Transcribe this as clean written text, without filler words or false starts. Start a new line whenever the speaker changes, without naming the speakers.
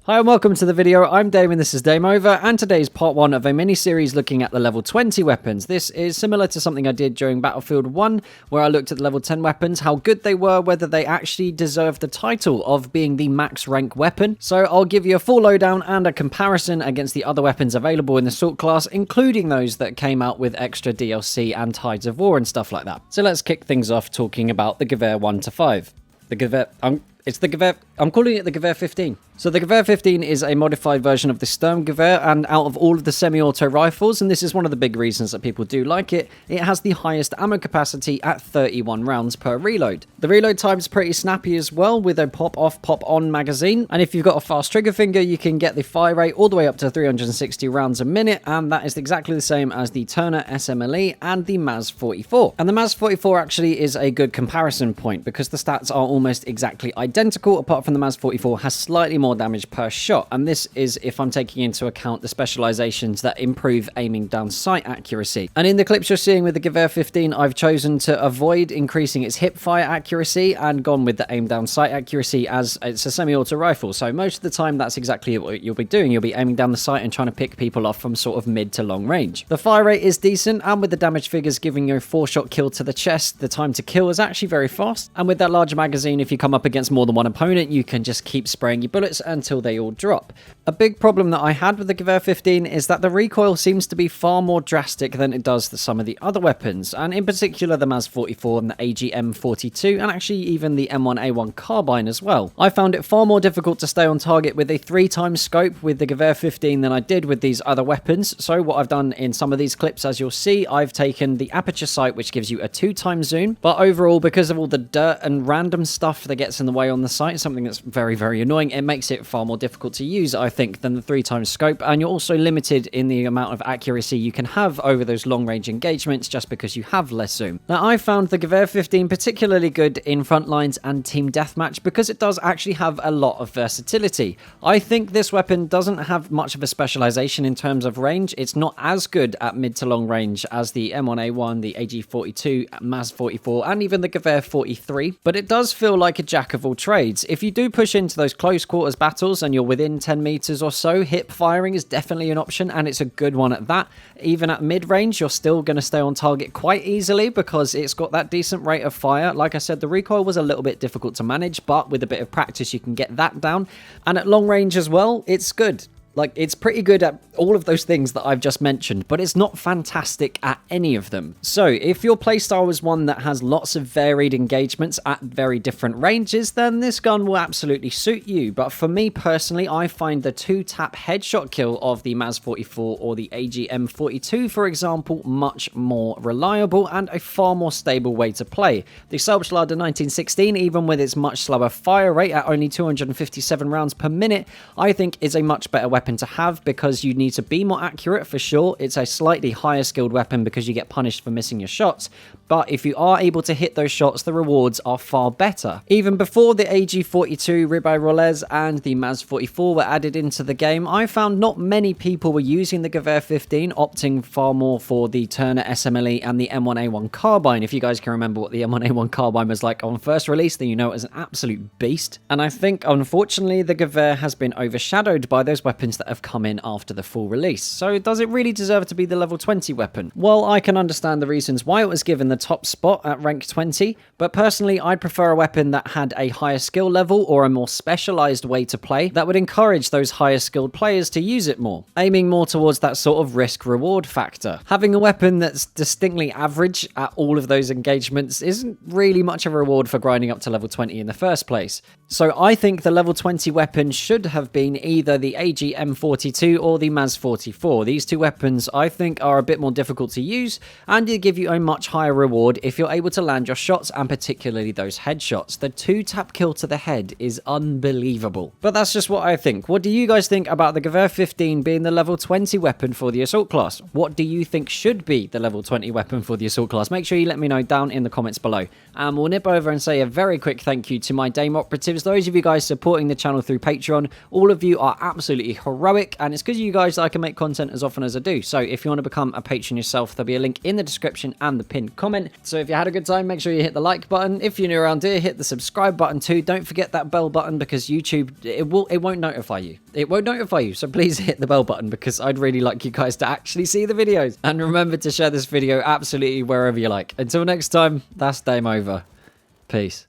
Hi and welcome to the video. I'm Damon, this is Dame Over, and today's part 1 of a mini-series looking at the level 20 weapons. This is similar to something I did during Battlefield 1, where I looked at the level 10 weapons, how good they were, whether they actually deserve the title of being the max rank weapon. So I'll give you a full lowdown and a comparison against the other weapons available in the Assault class, including those that came out with extra DLC and Tides of War and stuff like that. So let's kick things off talking about the Gewehr 1 to 5. The Gewehr... I'm calling it the Gewehr 15. So the Gewehr 15 is a modified version of the Gewehr, and out of all of the semi-auto rifles, and this is one of the big reasons that people do like it, it has the highest ammo capacity at 31 rounds per reload. The reload time is pretty snappy as well, with a pop-off, pop-on magazine, and if you've got a fast trigger finger, you can get the fire rate all the way up to 360 rounds a minute, and that is exactly the same as the Turner SMLE and the MAZ 44. And the MAZ 44 actually is a good comparison point, because the stats are almost exactly identical, apart from the MAZ 44 has slightly more damage per shot, and this is if I'm taking into account the specializations that improve aiming down sight accuracy. And in the clips you're seeing with the Gewehr 15, I've chosen to avoid increasing its hip fire accuracy and gone with the aim down sight accuracy, as it's a semi-auto rifle, so most of the time that's exactly what you'll be doing. You'll be aiming down the sight and trying to pick people off from sort of mid to long range. The fire rate is decent, and with the damage figures giving you a 4-shot kill to the chest, the time to kill is actually very fast, and with that larger magazine, if you come up against more than one opponent, you can just keep spraying your bullets until they all drop. A big problem that I had with the Gewehr 15 is that the recoil seems to be far more drastic than it does some of the other weapons, and in particular the MAZ 44 and the AGM 42, and actually even the M1A1 carbine as well. I found it far more difficult to stay on target with a 3x scope with the Gewehr 15 than I did with these other weapons. So what I've done in some of these clips, as you'll see, I've taken the aperture sight, which gives you a 2x zoom, but overall, because of all the dirt and random stuff that gets in the way on the sight, something that's very, very annoying, it makes it far more difficult to use, I think, than the 3x scope, and you're also limited in the amount of accuracy you can have over those long range engagements just because you have less zoom. Now, I found the Gewehr 15 particularly good in front lines and team deathmatch because it does actually have a lot of versatility. I think this weapon doesn't have much of a specialization in terms of range. It's not as good at mid to long range as the M1A1, the AG42, MAZ 44, and even the Gewehr 43, but it does feel like a jack of all trades. If you do push into those close quarters battles and you're within 10 meters or so, hip firing is definitely an option, and it's a good one at that. Even at mid-range, you're still going to stay on target quite easily because it's got that decent rate of fire. Like I said, the recoil was a little bit difficult to manage, but with a bit of practice, you can get that down. And at long range as well, it's good. Like, it's pretty good at all of those things that I've just mentioned, but it's not fantastic at any of them. So, if your playstyle is one that has lots of varied engagements at very different ranges, then this gun will absolutely suit you. But for me personally, I find the 2-tap headshot kill of the MAZ 44 or the AGM 42, for example, much more reliable and a far more stable way to play. The Selbstlader 1916, even with its much slower fire rate at only 257 rounds per minute, I think is a much better weapon to have because you need to be more accurate for sure. It's a slightly higher skilled weapon because you get punished for missing your shots, but if you are able to hit those shots, the rewards are far better. Even before the AG42, Ribeye Rolez, and the MAZ 44 were added into the game, I found not many people were using the Gewehr 15, opting far more for the Turner SMLE and the M1A1 carbine. If you guys can remember what the M1A1 carbine was like on first release, then you know it was an absolute beast. And I think, unfortunately, the Gewehr has been overshadowed by those weapons that have come in after the full release. So does it really deserve to be the level 20 weapon? Well, I can understand the reasons why it was given the top spot at rank 20, but personally I'd prefer a weapon that had a higher skill level or a more specialized way to play that would encourage those higher skilled players to use it more, aiming more towards that sort of risk-reward factor. Having a weapon that's distinctly average at all of those engagements isn't really much of a reward for grinding up to level 20 in the first place. So I think the level 20 weapon should have been either the AGM 42 or the MAZ 44. These two weapons I think are a bit more difficult to use, and they give you a much higher reward if you're able to land your shots, and particularly those headshots. The 2-tap kill to the head is unbelievable. But that's just what I think. What do you guys think about the Gewehr 15 being the level 20 weapon for the Assault class? What do you think should be the level 20 weapon for the Assault class? Make sure you let me know down in the comments below. And we'll nip over and say a very quick thank you to my Dame operatives, those of you guys supporting the channel through Patreon. All of you are absolutely horrific heroic, and it's because of you guys that I can make content as often as I do. So if you want to become a patron yourself, there'll be a link in the description and the pinned comment. So if you had a good time, make sure you hit the like button. If you're new around here, hit the subscribe button too. Don't forget that bell button, because YouTube, it won't notify you. It won't notify you, so please hit the bell button, because I'd really like you guys to actually see the videos. And remember to share this video absolutely wherever you like. Until next time, that's Dame over. Peace.